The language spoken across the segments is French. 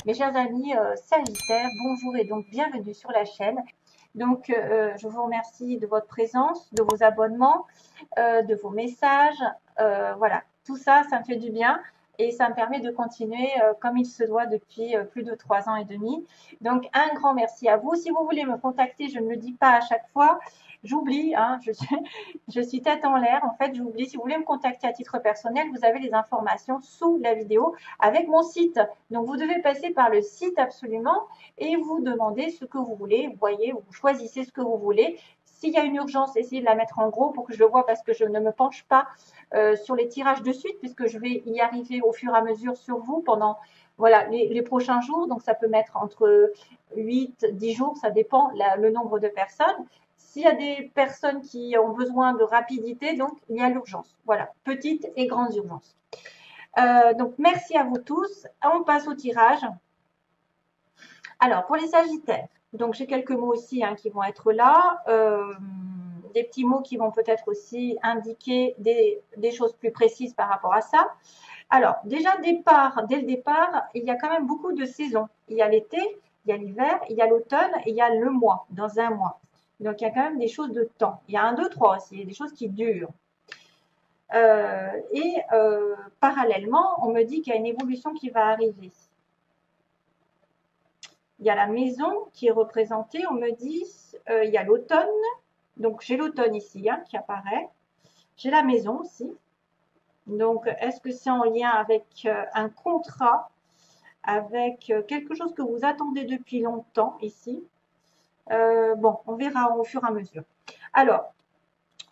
Mes chers amis Sagittaires, bonjour et donc bienvenue sur la chaîne. Donc, je vous remercie de votre présence, de vos abonnements, de vos messages. Voilà, tout ça, ça me fait du bien et ça me permet de continuer comme il se doit depuis plus de 3 ans et demi. Donc, un grand merci à vous. Si vous voulez me contacter, je ne le dis pas à chaque fois. J'oublie, hein, je suis tête en l'air. En fait, j'oublie. Si vous voulez me contacter à titre personnel, vous avez les informations sous la vidéo avec mon site. Donc, vous devez passer par le site absolument et vous demandez ce que vous voulez. Vous voyez, vous choisissez ce que vous voulez. S'il y a une urgence, essayez de la mettre en gros pour que je le vois parce que je ne me penche pas sur les tirages de suite puisque je vais y arriver au fur et à mesure sur vous pendant voilà, les prochains jours. Donc, ça peut mettre entre 8, 10 jours, ça dépend le nombre de personnes. S'il y a des personnes qui ont besoin de rapidité, donc il y a l'urgence. Voilà, petite et grande urgence. Donc, merci à vous tous. On passe au tirage. Alors, pour les Sagittaires, donc j'ai quelques mots aussi hein, qui vont être là. Des petits mots qui vont peut-être aussi indiquer des choses plus précises par rapport à ça. Alors, déjà, dès le départ, il y a quand même beaucoup de saisons. Il y a l'été, il y a l'hiver, il y a l'automne et il y a le mois, dans un mois. Donc, il y a quand même des choses de temps. Il y a 1, 2, 3 aussi, il y a des choses qui durent. Parallèlement, on me dit qu'il y a une évolution qui va arriver. Il y a la maison qui est représentée, on me dit, il y a l'automne. Donc, j'ai l'automne ici hein, qui apparaît. J'ai la maison aussi. Donc, est-ce que c'est en lien avec un contrat, avec quelque chose que vous attendez depuis longtemps ici? Bon, on verra au fur et à mesure. Alors,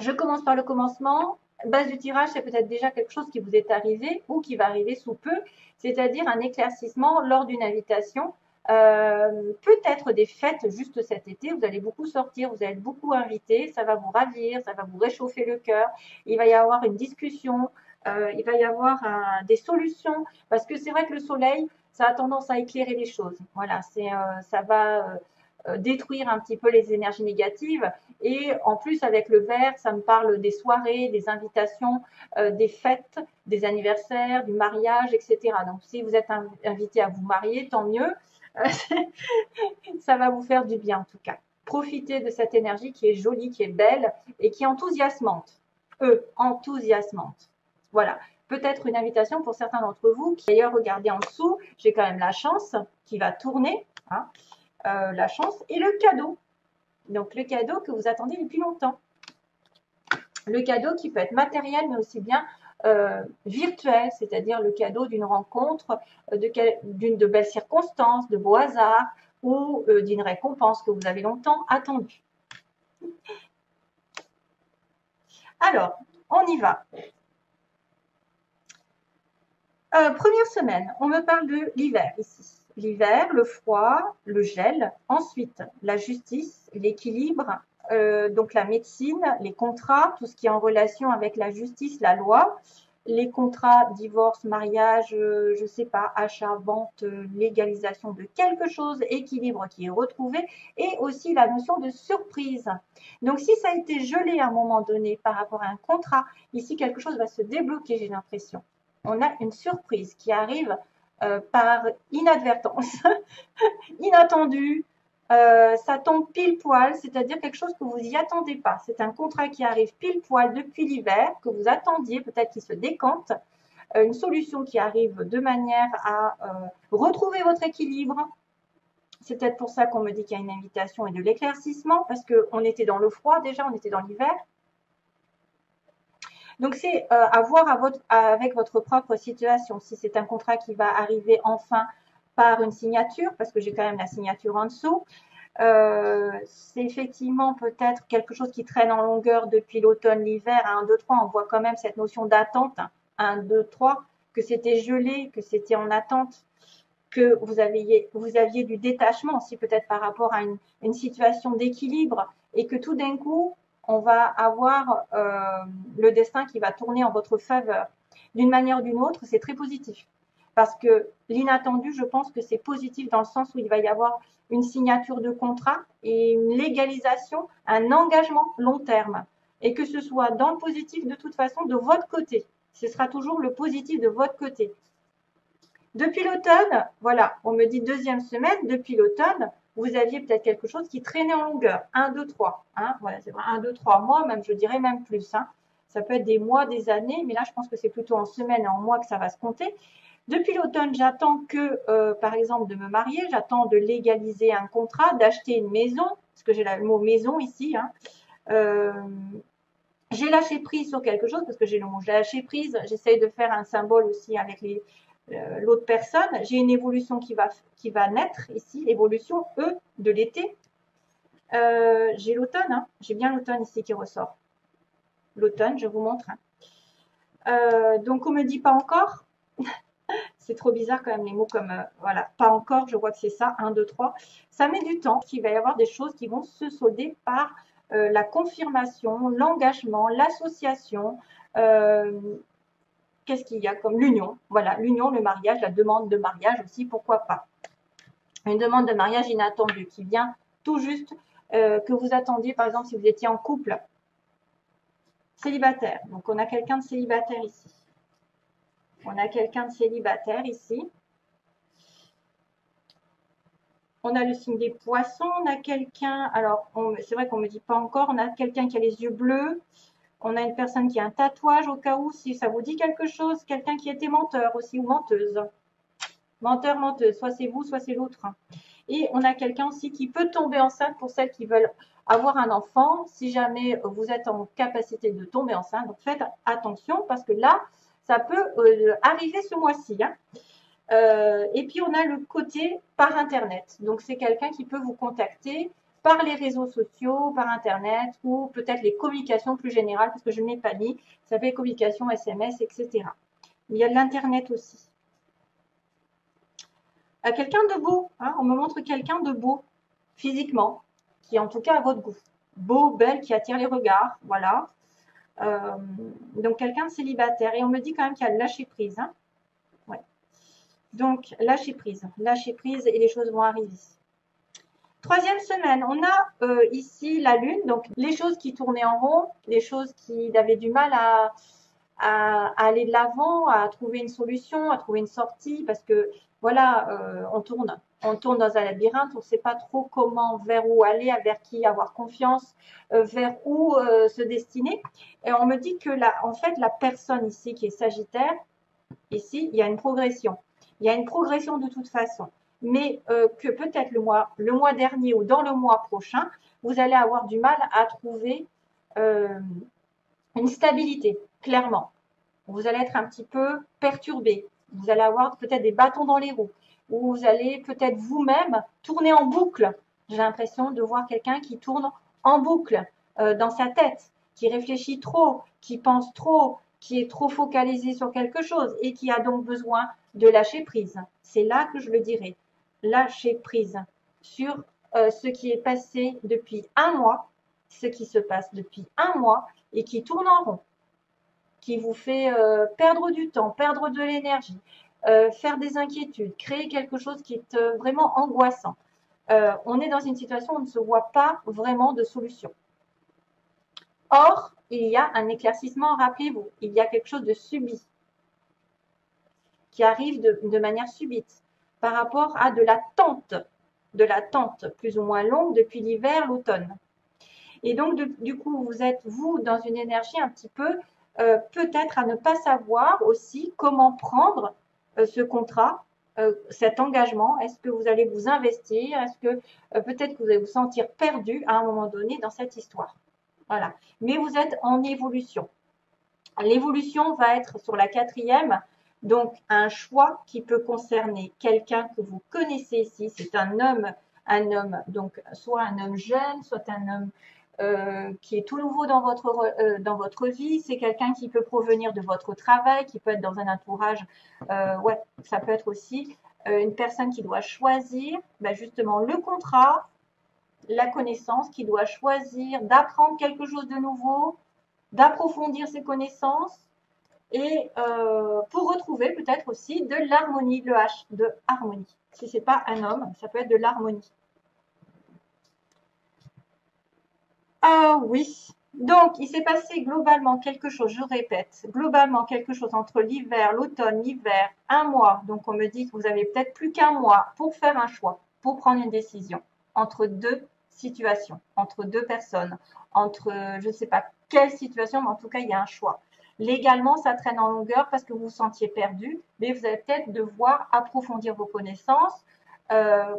je commence par le commencement. Base du tirage, c'est peut-être déjà quelque chose qui vous est arrivé ou qui va arriver sous peu, c'est-à-dire un éclaircissement lors d'une invitation. Peut-être des fêtes juste cet été, vous allez beaucoup sortir, vous allez être beaucoup invité, ça va vous ravir, ça va vous réchauffer le cœur, il va y avoir une discussion, il va y avoir des solutions, parce que c'est vrai que le soleil, ça a tendance à éclairer les choses. Voilà, ça va détruire un petit peu les énergies négatives. Et en plus, avec le vert, ça me parle des soirées, des invitations, des fêtes, des anniversaires, du mariage, etc. Donc, si vous êtes invité à vous marier, tant mieux. Ça va vous faire du bien en tout cas. Profitez de cette énergie qui est jolie, qui est belle et qui est enthousiasmante. Enthousiasmante. Voilà. Peut-être une invitation pour certains d'entre vous. D'ailleurs, regardez en dessous, j'ai quand même la chance qui va tourner. Hein, la chance et le cadeau. Donc, le cadeau que vous attendez depuis longtemps. Le cadeau qui peut être matériel, mais aussi bien virtuel, c'est-à-dire le cadeau d'une rencontre, de belles circonstances, de beaux hasards ou d'une récompense que vous avez longtemps attendue. Alors, on y va. Première semaine, on me parle de l'hiver ici. L'hiver, le froid, le gel. Ensuite, la justice, l'équilibre, donc la médecine, les contrats, tout ce qui est en relation avec la justice, la loi, les contrats, divorce, mariage, je ne sais pas, achat, vente, légalisation de quelque chose, équilibre qui est retrouvé, et aussi la notion de surprise. Donc, si ça a été gelé à un moment donné par rapport à un contrat, ici, quelque chose va se débloquer, j'ai l'impression. On a une surprise qui arrive par inadvertance, inattendue, ça tombe pile poil, c'est-à-dire quelque chose que vous n'y attendez pas. C'est un contrat qui arrive pile poil depuis l'hiver, que vous attendiez, peut-être qu'il se décante, une solution qui arrive de manière à retrouver votre équilibre. C'est peut-être pour ça qu'on me dit qu'il y a une invitation et de l'éclaircissement, parce qu'on était dans le froid déjà, on était dans l'hiver. Donc, c'est à voir avec votre propre situation. Si c'est un contrat qui va arriver enfin par une signature, parce que j'ai quand même la signature en dessous, c'est effectivement peut-être quelque chose qui traîne en longueur depuis l'automne, l'hiver. À 1, 2, 3, on voit quand même cette notion d'attente. 1, 2, 3, que c'était gelé, que c'était en attente, que vous aviez du détachement aussi peut-être par rapport à une situation d'équilibre et que tout d'un coup, on va avoir le destin qui va tourner en votre faveur. D'une manière ou d'une autre, c'est très positif. Parce que l'inattendu, je pense que c'est positif dans le sens où il va y avoir une signature de contrat et une légalisation, un engagement long terme. Et que ce soit dans le positif de toute façon de votre côté. Ce sera toujours le positif de votre côté. Depuis l'automne, voilà, on me dit deuxième semaine, depuis l'automne, vous aviez peut-être quelque chose qui traînait en longueur. 1, 2, 3. Hein, voilà, c'est vrai, 1, 2, 3 mois, même, je dirais même plus. Hein. Ça peut être des mois, des années, mais là, je pense que c'est plutôt en semaines et en mois que ça va se compter. Depuis l'automne, j'attends que, par exemple, de me marier, j'attends de légaliser un contrat, d'acheter une maison, parce que j'ai le mot maison ici. Hein. J'ai lâché prise sur quelque chose, parce que j'ai le mot lâché prise, j'essaye de faire un symbole aussi avec l'autre personne. J'ai une évolution qui va naître ici, l'évolution E de l'été. J'ai l'automne, hein. J'ai bien l'automne ici qui ressort. L'automne, je vous montre. Hein. Donc on me dit pas encore. C'est trop bizarre quand même les mots comme voilà, pas encore, je vois que c'est ça, 1, 2, 3. Ça met du temps, il va y avoir des choses qui vont se solder par la confirmation, l'engagement, l'association, qu'est-ce qu'il y a comme l'union, voilà, l'union, le mariage, la demande de mariage aussi, pourquoi pas. Une demande de mariage inattendue qui vient tout juste, que vous attendiez par exemple si vous étiez en couple, célibataire. Donc on a quelqu'un de célibataire ici. On a quelqu'un de célibataire ici. On a le signe des poissons, on a quelqu'un, alors c'est vrai qu'on ne me dit pas encore, on a quelqu'un qui a les yeux bleus, on a une personne qui a un tatouage au cas où, si ça vous dit quelque chose, quelqu'un qui était menteur aussi ou menteuse. Menteur, menteuse, soit c'est vous, soit c'est l'autre. Et on a quelqu'un aussi qui peut tomber enceinte pour celles qui veulent avoir un enfant, si jamais vous êtes en capacité de tomber enceinte. Donc faites attention parce que là, ça peut arriver ce mois-ci. Hein. Et puis, on a le côté par Internet. Donc, c'est quelqu'un qui peut vous contacter par les réseaux sociaux, par Internet ou peut-être les communications plus générales parce que je ne l'ai pas mis. Ça fait communication, SMS, etc. Il y a de l'Internet aussi. Quelqu'un de beau. Hein, on me montre quelqu'un de beau physiquement qui, en tout cas, a votre goût. Beau, belle, qui attire les regards. Voilà. Donc, quelqu'un de célibataire. Et on me dit quand même qu'il y a le lâcher prise. Hein. Ouais. Donc, lâcher prise et les choses vont arriver. Troisième semaine, on a ici la lune, donc les choses qui tournaient en rond, les choses qui avaient du mal à aller de l'avant, à trouver une solution, à trouver une sortie, parce que voilà, on tourne dans un labyrinthe, on ne sait pas trop comment, vers où aller, vers qui avoir confiance, vers où se destiner. Et on me dit que en fait, la personne ici qui est Sagittaire, ici, il y a une progression. Il y a une progression de toute façon. Mais que peut-être le mois dernier ou dans le mois prochain, vous allez avoir du mal à trouver une stabilité, clairement. Vous allez être un petit peu perturbé. Vous allez avoir peut-être des bâtons dans les roues. Ou vous allez peut-être vous-même tourner en boucle. J'ai l'impression de voir quelqu'un qui tourne en boucle dans sa tête, qui réfléchit trop, qui pense trop, qui est trop focalisé sur quelque chose et qui a donc besoin de lâcher prise. C'est là que je le dirais. Lâcher prise sur ce qui est passé depuis un mois, ce qui se passe depuis un mois et qui tourne en rond, qui vous fait perdre du temps, perdre de l'énergie, faire des inquiétudes, créer quelque chose qui est vraiment angoissant. On est dans une situation où on ne se voit pas vraiment de solution. Or, il y a un éclaircissement, rappelez-vous, il y a quelque chose de subi qui arrive de manière subite par rapport à de l'attente plus ou moins longue depuis l'hiver, l'automne. Et donc, du coup, vous êtes, vous, dans une énergie un petit peu, peut-être à ne pas savoir aussi comment prendre ce contrat, cet engagement. Est-ce que vous allez vous investir? Est-ce que peut-être que vous allez vous sentir perdu à un moment donné dans cette histoire? Voilà. Mais vous êtes en évolution. L'évolution va être sur la 4e, donc un choix qui peut concerner quelqu'un que vous connaissez ici. C'est un homme, donc soit un homme jeune, soit un homme qui est tout nouveau dans votre vie. C'est quelqu'un qui peut provenir de votre travail, qui peut être dans un entourage. Ouais, ça peut être aussi une personne qui doit choisir justement le contrat, la connaissance, qui doit choisir d'apprendre quelque chose de nouveau, d'approfondir ses connaissances et pour retrouver peut-être aussi de l'harmonie, le H de harmonie. Si ce n'est pas un homme, ça peut être de l'harmonie. Ah oui, Donc, il s'est passé globalement quelque chose, je répète, globalement quelque chose entre l'hiver, l'automne, l'hiver, un mois. Donc, on me dit que vous avez peut-être plus qu'un mois pour faire un choix, pour prendre une décision entre deux situations, entre deux personnes, entre je ne sais pas quelle situation, mais en tout cas, il y a un choix. Légalement, ça traîne en longueur parce que vous vous sentiez perdu, mais vous allez peut-être devoir approfondir vos connaissances,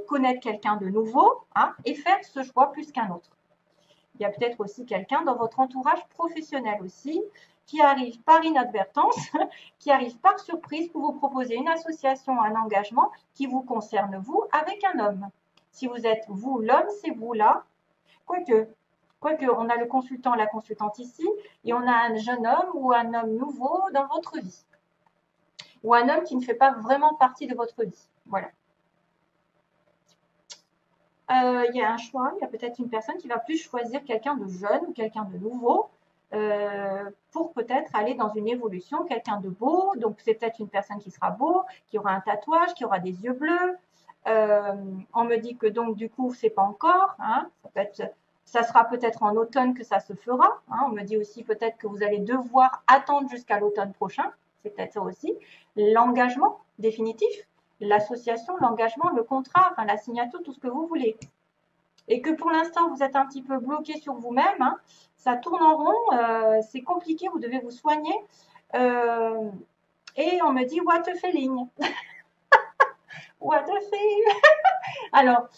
connaître quelqu'un de nouveau, hein, et faire ce choix plus qu'un autre. Il y a peut-être aussi quelqu'un dans votre entourage professionnel aussi qui arrive par inadvertance, qui arrive par surprise pour vous proposer une association, un engagement qui vous concerne vous avec un homme. Si vous êtes vous l'homme, c'est vous là. Quoique, on a le consultant, la consultante ici, et on a un jeune homme ou un homme nouveau dans votre vie. Ou un homme qui ne fait pas vraiment partie de votre vie. Voilà. Il y a un choix, il y a peut-être une personne qui va plus choisir quelqu'un de jeune ou quelqu'un de nouveau pour peut-être aller dans une évolution, quelqu'un de beau. Donc, c'est peut-être une personne qui sera beau, qui aura un tatouage, qui aura des yeux bleus. On me dit que donc, du coup, c'est pas encore. Hein, ça sera peut-être en automne que ça se fera. Hein, on me dit aussi peut-être que vous allez devoir attendre jusqu'à l'automne prochain. C'est peut-être ça aussi. L'engagement définitif, l'association, l'engagement, le contrat, enfin, la signature, tout ce que vous voulez. Et que pour l'instant, vous êtes un petit peu bloqué sur vous-même, hein, ça tourne en rond, c'est compliqué, vous devez vous soigner. Et on me dit, what a feeling. What a feeling. Alors,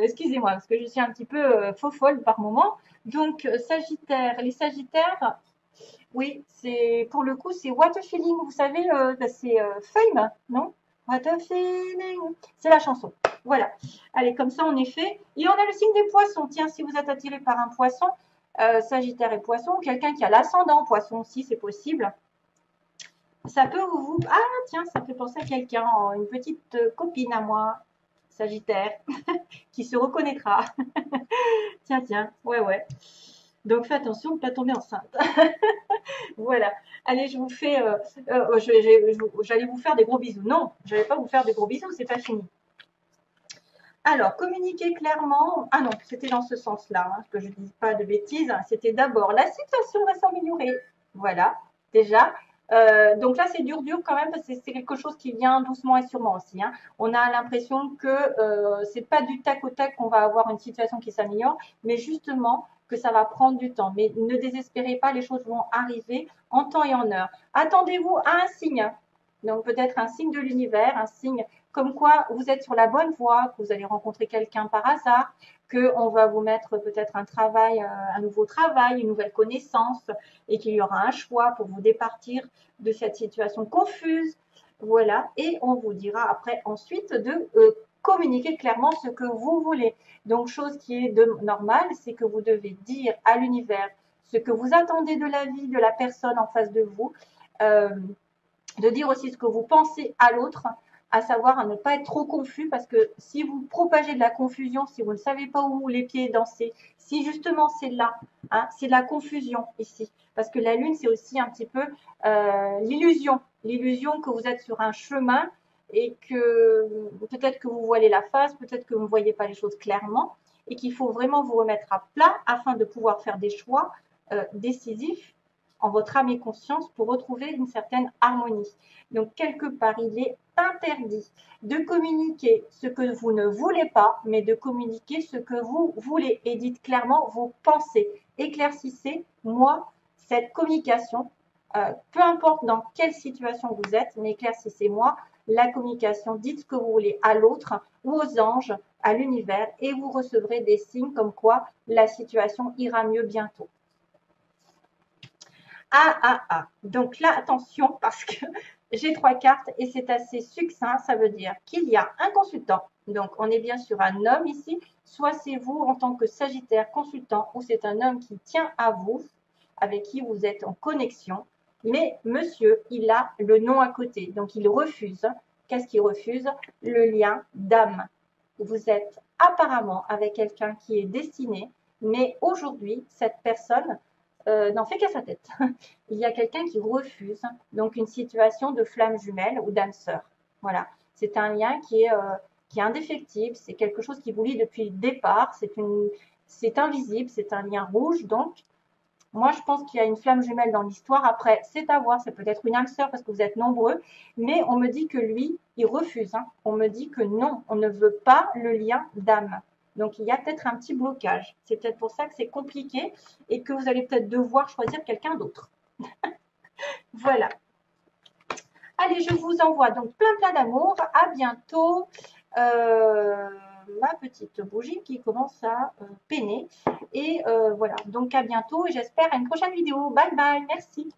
excusez-moi, parce que je suis un petit peu faux folle par moment. Donc, Sagittaire, les Sagittaires, oui, c'est pour le coup, c'est what a feeling. Vous savez, c'est Fame, non? What a feeling. C'est la chanson. Voilà. Allez, comme ça, on est fait. Et on a le signe des poissons. Tiens, si vous êtes attiré par un poisson, Sagittaire et poisson, quelqu'un qui a l'ascendant poisson aussi, c'est possible. Ça peut vous... Ah, tiens, ça fait penser à quelqu'un, une petite copine à moi, Sagittaire, qui se reconnaîtra. Tiens, tiens, ouais. Donc, fais attention de ne pas tomber enceinte. Voilà. Allez, je vous fais. J'allais vous faire des gros bisous. Non, je ne vais pas vous faire des gros bisous, c'est pas fini. Alors, communiquer clairement. Ah non, c'était dans ce sens-là, hein, que je ne dise pas de bêtises. C'était d'abord la situation va s'améliorer. Voilà, déjà. Donc là, c'est dur quand même parce que c'est quelque chose qui vient doucement et sûrement aussi. Hein. On a l'impression que c'est pas du tac au tac qu'on va avoir une situation qui s'améliore, mais justement que ça va prendre du temps. Mais ne désespérez pas, les choses vont arriver en temps et en heure. Attendez-vous à un signe. Donc peut-être un signe de l'univers, un signe comme quoi vous êtes sur la bonne voie, que vous allez rencontrer quelqu'un par hasard, qu'on va vous mettre peut-être un travail, un nouveau travail, une nouvelle connaissance, et qu'il y aura un choix pour vous départir de cette situation confuse. Voilà, et on vous dira après ensuite de communiquer clairement ce que vous voulez. Donc, chose qui est normale, c'est que vous devez dire à l'univers ce que vous attendez de la vie de la personne en face de vous, de dire aussi ce que vous pensez à l'autre, à savoir à ne pas être trop confus, parce que si vous propagez de la confusion, si vous ne savez pas où les pieds danser, si justement c'est là, hein, c'est la confusion ici, parce que la lune c'est aussi un petit peu l'illusion que vous êtes sur un chemin et que peut-être que vous voilez la face, peut-être que vous ne voyez pas les choses clairement et qu'il faut vraiment vous remettre à plat afin de pouvoir faire des choix décisifs en votre âme et conscience pour retrouver une certaine harmonie. Donc, quelque part, il est interdit de communiquer ce que vous ne voulez pas, mais de communiquer ce que vous voulez. Et dites clairement vos pensées. Éclaircissez, moi, cette communication, peu importe dans quelle situation vous êtes, mais éclaircissez-moi la communication. Dites ce que vous voulez à l'autre ou aux anges, à l'univers, et vous recevrez des signes comme quoi la situation ira mieux bientôt. Donc là, attention, parce que j'ai 3 cartes et c'est assez succinct. Ça veut dire qu'il y a un consultant. Donc, on est bien sur un homme ici. Soit c'est vous en tant que Sagittaire consultant ou c'est un homme qui tient à vous, avec qui vous êtes en connexion. Mais monsieur, il a le nom à côté. Donc, il refuse. Qu'est-ce qu'il refuse? Le lien d'âme. Vous êtes apparemment avec quelqu'un qui est destiné, mais aujourd'hui, cette personne n'en fait qu'à sa tête. Il y a quelqu'un qui refuse donc une situation de flamme jumelle ou d'âme sœur. Voilà, c'est un lien qui est indéfectible, c'est quelque chose qui vous lie depuis le départ, c'est invisible, c'est un lien rouge donc, Moi, je pense qu'il y a une flamme jumelle dans l'histoire. Après, c'est à voir, c'est peut-être une âme sœur parce que vous êtes nombreux, mais on me dit que lui, il refuse. Hein. On me dit que non, on ne veut pas le lien d'âme. Donc, il y a peut-être un petit blocage. C'est peut-être pour ça que c'est compliqué et que vous allez peut-être devoir choisir quelqu'un d'autre. Voilà. Allez, je vous envoie donc plein d'amour. À bientôt. Ma petite bougie qui commence à peiner. Et voilà, donc à bientôt et j'espère à une prochaine vidéo. Bye bye, merci.